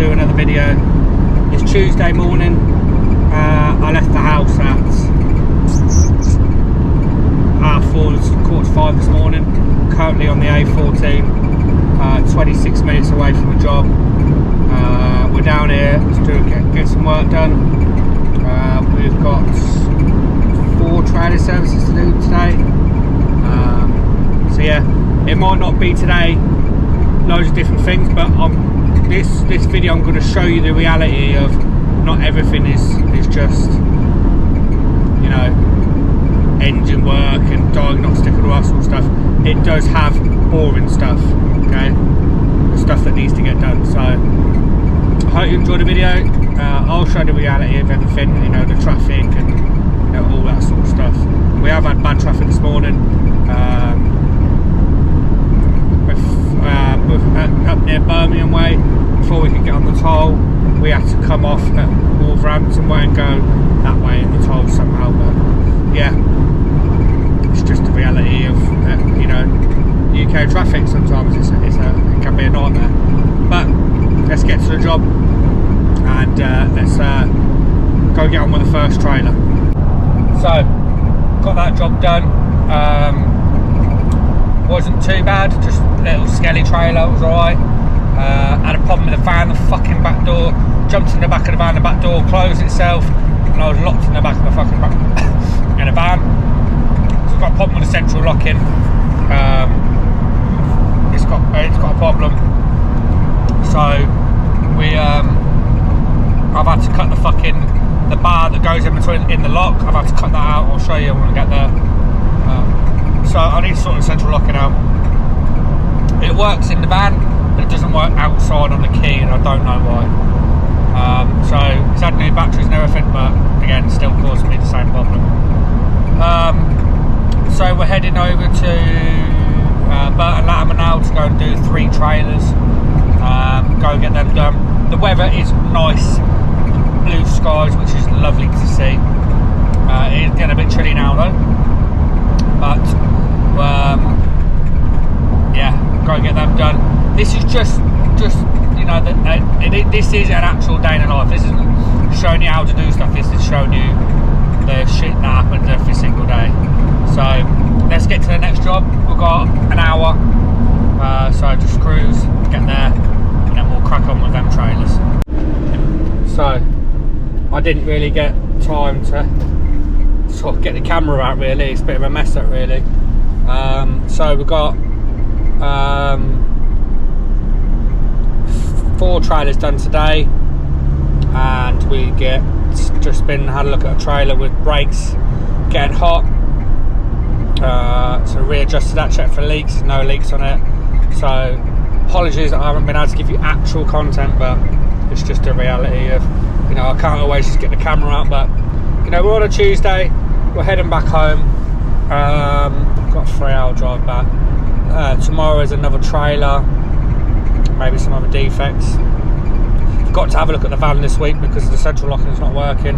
do another video. It's Tuesday morning. I left the house at 4:45 this morning. Currently on the A14, 26 minutes away from the job. We're down here to get some work done. We've got 4 trailer services to do today. So yeah, it might not be today loads of different things, but this video I'm going to show you the reality of not everything is just, you know, engine work and diagnostic and all that sort of stuff. It does have boring stuff, okay, the stuff that needs to get done. So I hope you enjoyed the video. I'll show the reality of everything, you know, the traffic and, you know, all that sort of stuff. We have had bad traffic this morning. Up near Birmingham way, before we could get on the toll, we had to come off at Wolverhampton way and go that way in the toll somehow. But yeah, it's just the reality of you know, UK traffic. Sometimes it can be a nightmare. But let's get to the job and let's go get on with the first trailer. So got that job done. Wasn't too bad, just a little skelly trailer, it was alright. Had a problem with the van, the fucking back door. Jumped in the back of the van, the back door closed itself, and I was locked in the back of the fucking back in the van. So I've got a problem with the central locking. It's got a problem. So I've had to cut the bar that goes in between in the lock. I've had to cut that out. I'll show you when I get there. So I need to sort the central locking out. It works in the van, but it doesn't work outside on the key, and I don't know why. So it's had new batteries and everything, but again, still causing me the same problem. So we're heading over to Burton Latimer now to go and do 3 trailers. Go and get them done. The weather is nice, blue skies, which is lovely to see. It is getting a bit chilly now though, but yeah, go and get them done. This is just you know, this is an actual day in the life. This isn't showing you how to do stuff. This is showing you the shit that happens every single day. So let's get to the next job. We've got an hour, so just cruise, get there, and then we'll crack on with them trailers. So I didn't really get time to sort of get the camera out really. It's a bit of a mess up really. So we've got 4 trailers done today, and we had a look at a trailer with brakes getting hot. So readjusted that, checked for leaks. There's no leaks on it. So apologies that I haven't been able to give you actual content, but it's just a reality of, you know, I can't always just get the camera out. But you know, we're on a Tuesday. We're heading back home. Got a 3-hour drive back. Tomorrow is another trailer, maybe some other defects. I've got to have a look at the van this week because the central locking is not working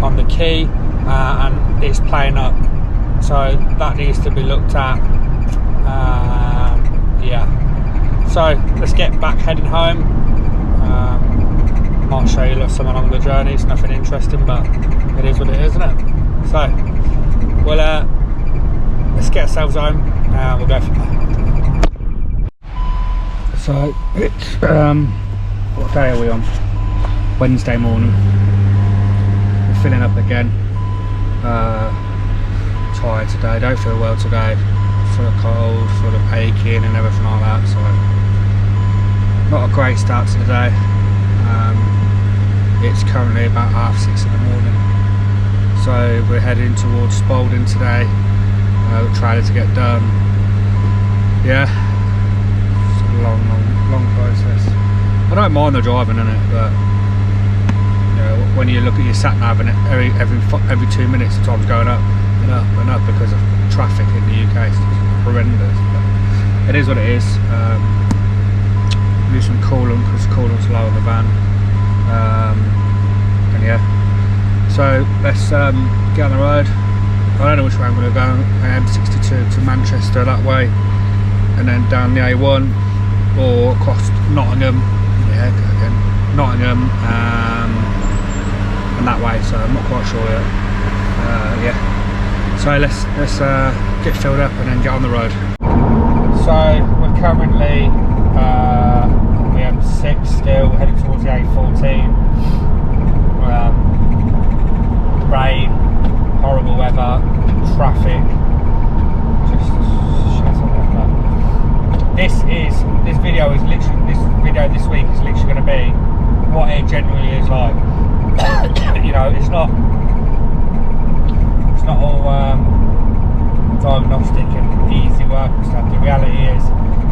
on the key, and it's playing up, so that needs to be looked at. Yeah, so let's get back heading home. Might show you something along the journey. It's nothing interesting, but it is what it is, isn't it? So we'll let's get ourselves home and we'll go from there. So it's what day are we on? Wednesday morning. We're filling up again. Tired today, don't feel well today. Full of cold, full of aching and everything like that. So not a great start to the day. It's currently about 6:30 in the morning. So we're heading towards Spalding today. The trailer to get done. Yeah, it's a long process. I don't mind the driving in it, but you know, when you look at your sat nav and every 2 minutes the time's going up and up and up because of traffic in the UK, it's horrendous. But it is what it is. Use some coolant because coolant's low on the van. And yeah, so let's get on the road. I don't know which way I'm going to go. M62 to Manchester that way, and then down the A1 or across Nottingham. Yeah, go again. them and that way, so I'm not quite sure yet. Yeah, so let's get filled up and then get on the road. So we're currently on the M6 still, heading towards the A14. Rain, horrible weather, traffic, just shit on it. But this video this week is literally going to be what it genuinely is like. You know, it's not all diagnostic and easy work and stuff. The reality is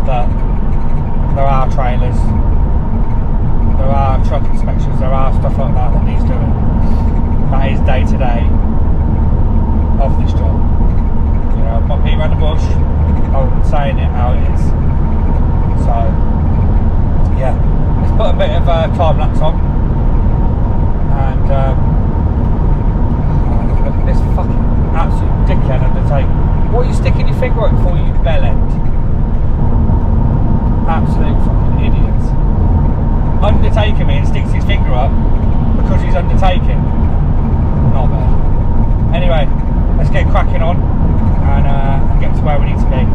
that there are trailers, there are truck inspections, there are stuff like that that needs doing. That is day to day of this job. You know, I'm not beating around the bush, I'm saying it how it is. So, yeah, let's put a bit of time lapse on. And look at this fucking absolute dickhead undertaking. What are you sticking your finger out for, you bellend? Absolute fucking idiots. Undertaking me and sticks his finger up because he's undertaking. Not bad. Anyway, let's get cracking on and get to where we need to be.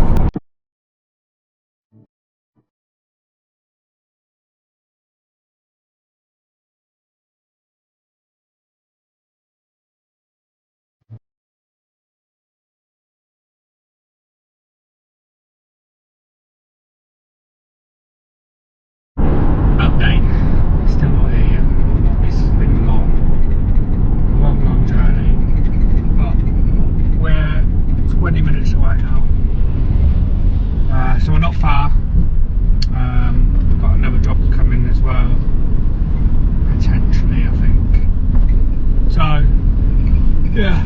Update. Still not here yet. This has been a long journey. But we're 20 minutes away now. So we're not far. We've got another job to come in as well. Potentially, I think. So, yeah.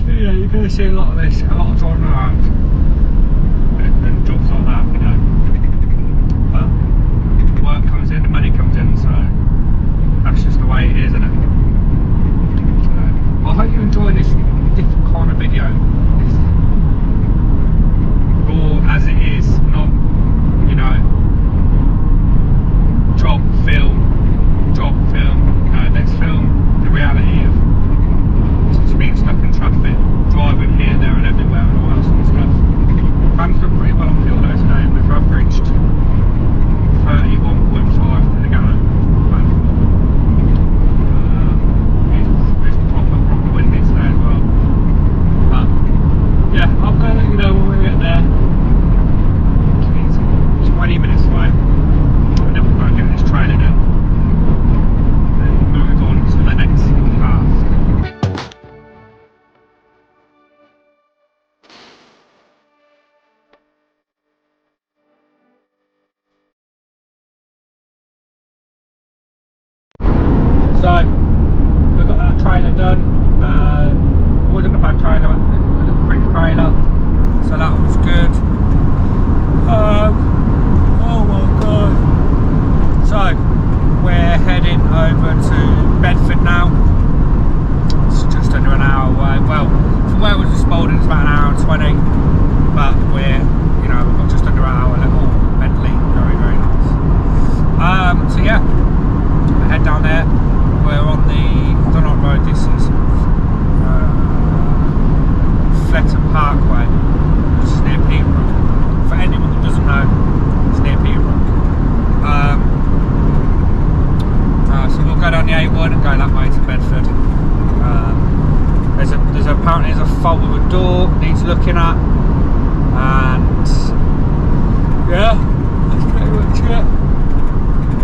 Yeah, you're going to see a lot of this, a lot of driving around. And jobs like that, you know. But work comes in, the money comes in, so that's just the way it is, isn't it? I hope you enjoy this different kind of video. It's raw as it is, not, you know, job film. Let's film the reality of just being stuck in traffic, driving here, there and everywhere and all that sort of stuff. Fans done pretty well on fuel though today. We've averaged 31.5 to the gallon. It's proper windy today as well. But yeah, I'm going to let you know when we get there. It's 20 minutes away. And then we're going to get this trailer done. And move on to the next task. So, we've got that trailer done. Wasn't a bad trailer, it was a quick trailer. So that was good. Oh my god. So, we're heading over to Bedford now. It's just under an hour away. Well, from where it was Spalding, it's about an hour and 20. But we're, you know, we've got just under an hour little Bentley. Very, very nice. So yeah, we head down there. We're on the, I don't know what road this is, Fletton Parkway, which is near Peterborough. For anyone that doesn't know, it's near Peterborough. So we'll go down the A1 and go that way to Bedford. There's apparently a fault with a door needs looking at, and yeah, that's pretty much it.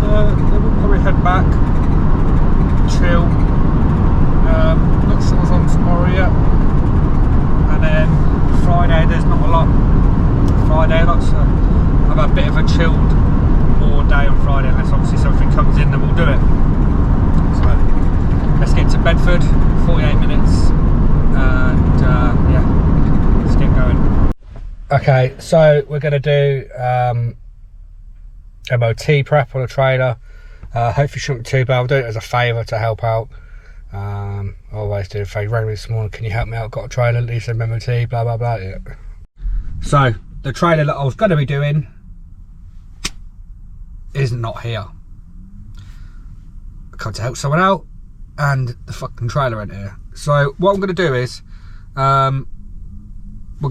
Then we'll probably head back. Chill. Not sure what's on tomorrow yet. And then Friday, there's not a lot. Friday, lots of, have a bit of a chilled more day on Friday, unless obviously something comes in, then we'll do it. So let's get to Bedford, 48 minutes, and yeah, let's get going. Okay, so we're going to do MOT prep on a trailer. Hopefully shouldn't be too bad. I'll do it as a favour to help out. I always do a favour. Rang me this morning, can you help me out? Got a trailer, at least MOT, blah blah blah. Yeah. So the trailer that I was going to be doing is not here. come to help someone out, and the fucking trailer ain't here. So what I'm going to do is we're going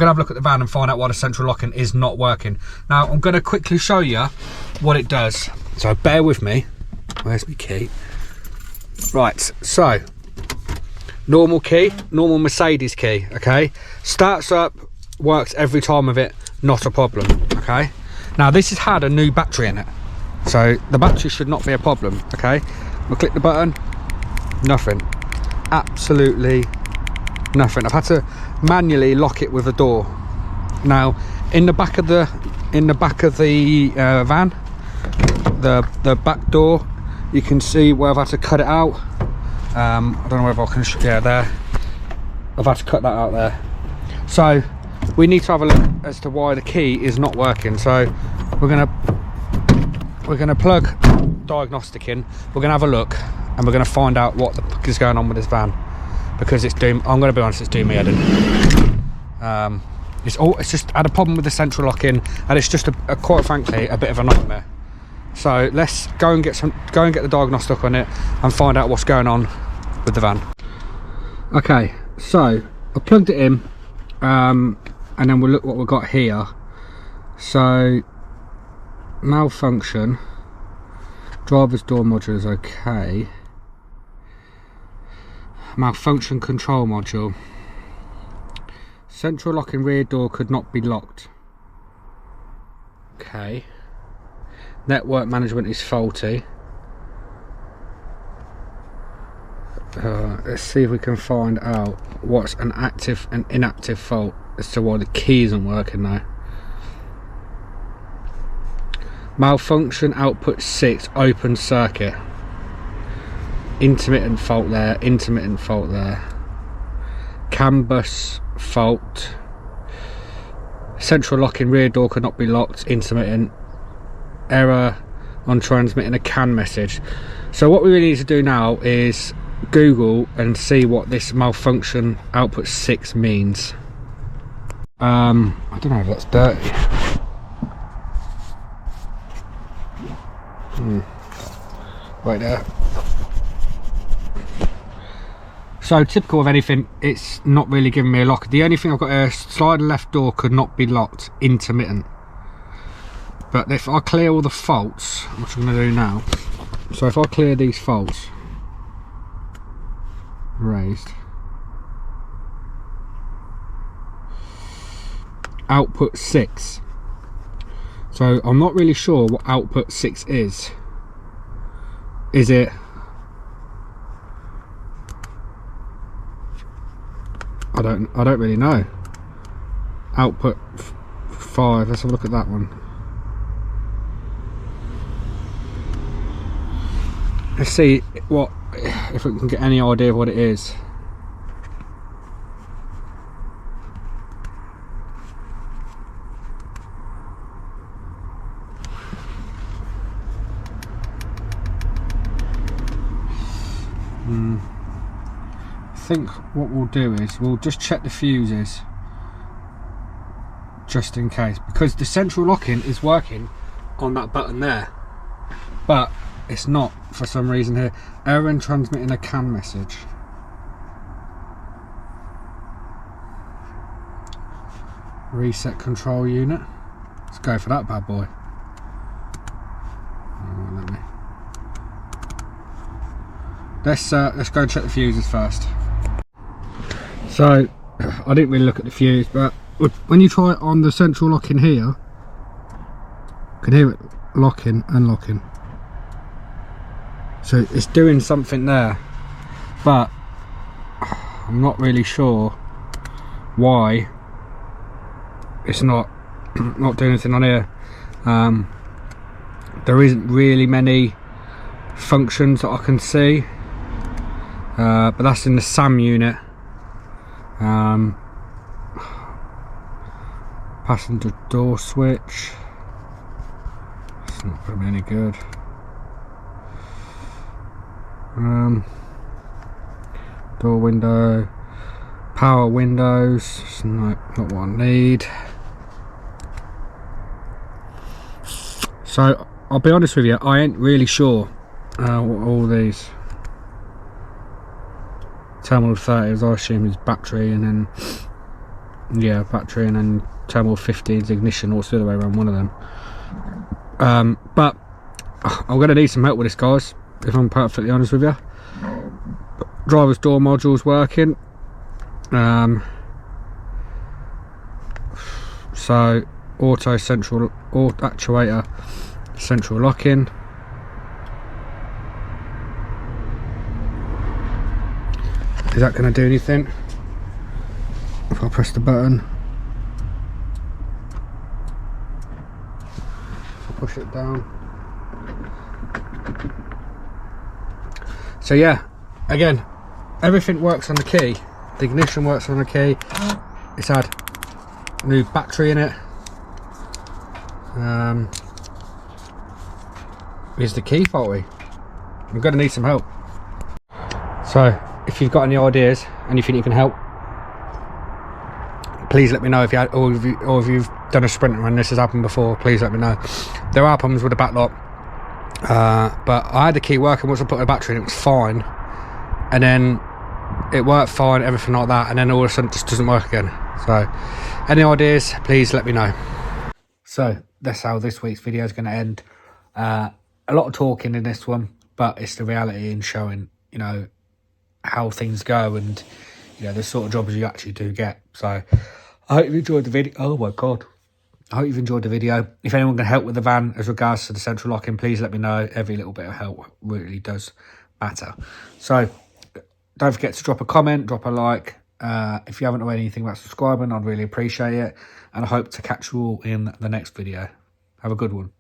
to have a look at the van and find out why the central locking is not working. Now I'm going to quickly show you what it does, so bear with me. Where's my key? Right, so normal key, normal Mercedes key, okay? Starts up, works every time with it, not a problem, okay? Now this has had a new battery in it, so the battery should not be a problem, okay? We'll click the button, nothing, absolutely nothing. I've had to manually lock it with a door. Now in the back of the van, the back door, you can see where I've had to cut it out. I don't know whether I can yeah, there, I've had to cut that out there. So we need to have a look as to why the key is not working. So we're gonna plug Diagnostic in, we're gonna have a look, and we're gonna find out what the fuck is going on with this van, because it's doing, I'm gonna be honest, it's doing me head in. It's just had a problem with the central locking, and it's just quite frankly a bit of a nightmare. So let's go and get the Diagnostic on it and find out what's going on with the van. Okay, so I plugged it in, and then we'll look what we've got here. So malfunction, driver's door module is okay. Malfunction control module, central locking rear door could not be locked. Okay. Network management is faulty. Let's see if we can find out what's an active and inactive fault as to why the key isn't working now. Malfunction output 6 open circuit. Intermittent fault there, intermittent fault there. CAN bus fault. Central locking rear door could not be locked, intermittent. Error on transmitting a CAN message. So what we really need to do now is Google and see what this malfunction output 6 means. I don't know if that's dirty. Right there. So typical of anything, it's not really giving me a lock. The only thing I've got here, slide left door could not be locked, intermittent. But if I clear all the faults, which I'm going to do now, so if I clear these faults, raised, output 6. So I'm not really sure what output 6 is. Is it I don't really know. Output 5, let's have a look at that one. Let's see what, if we can get any idea of what it is. I think what we'll do is we'll just check the fuses just in case, because the central locking is working on that button there, but it's not for some reason here. Error in transmitting a CAN message. Reset control unit. Let's go for that bad boy. Oh, let me. Let's go and check the fuses first. So I didn't really look at the fuse, but when you try it on the central locking here, you can hear it locking and locking. So it's doing something there, but I'm not really sure why it's not doing anything on here. There isn't really many functions that I can see, but that's in the SAM unit. Passenger door switch, it's not going to be any good. Door window, power windows, it's not what I need. So I'll be honest with you, I ain't really sure what all these. terminal 30 as I assume is battery, and then yeah, battery, and then terminal 50 is ignition, or the other way around, one of them. But I'm going to need some help with this, guys, if I'm perfectly honest with you. Driver's door module's working. So auto central actuator central locking. Is that going to do anything if I press the button? If I push it down. So yeah, again, everything works on the key. The ignition works on the key. It's had new battery in it. Is the key faulty? I'm going to need some help. So if you've got any ideas and you think you can help, please let me know. If you had, or if you've done a sprinter and this has happened before, please let me know. There are problems with the back lock, but I had the key working once I put the battery in. It was fine, and then it worked fine, everything like that, and then all of a sudden it just doesn't work again. So any ideas, please let me know. So that's how this week's video is going to end. A lot of talking in this one, but it's the reality in showing, you know, how things go, and you know, the sort of jobs you actually do get. So I hope you enjoyed the video. Oh my god, I hope you've enjoyed the video. If anyone can help with the van as regards to the central locking, please let me know. Every little bit of help really does matter. So don't forget to drop a comment, drop a like. If you haven't know anything about subscribing, I'd really appreciate it, and I hope to catch you all in the next video. Have a good one.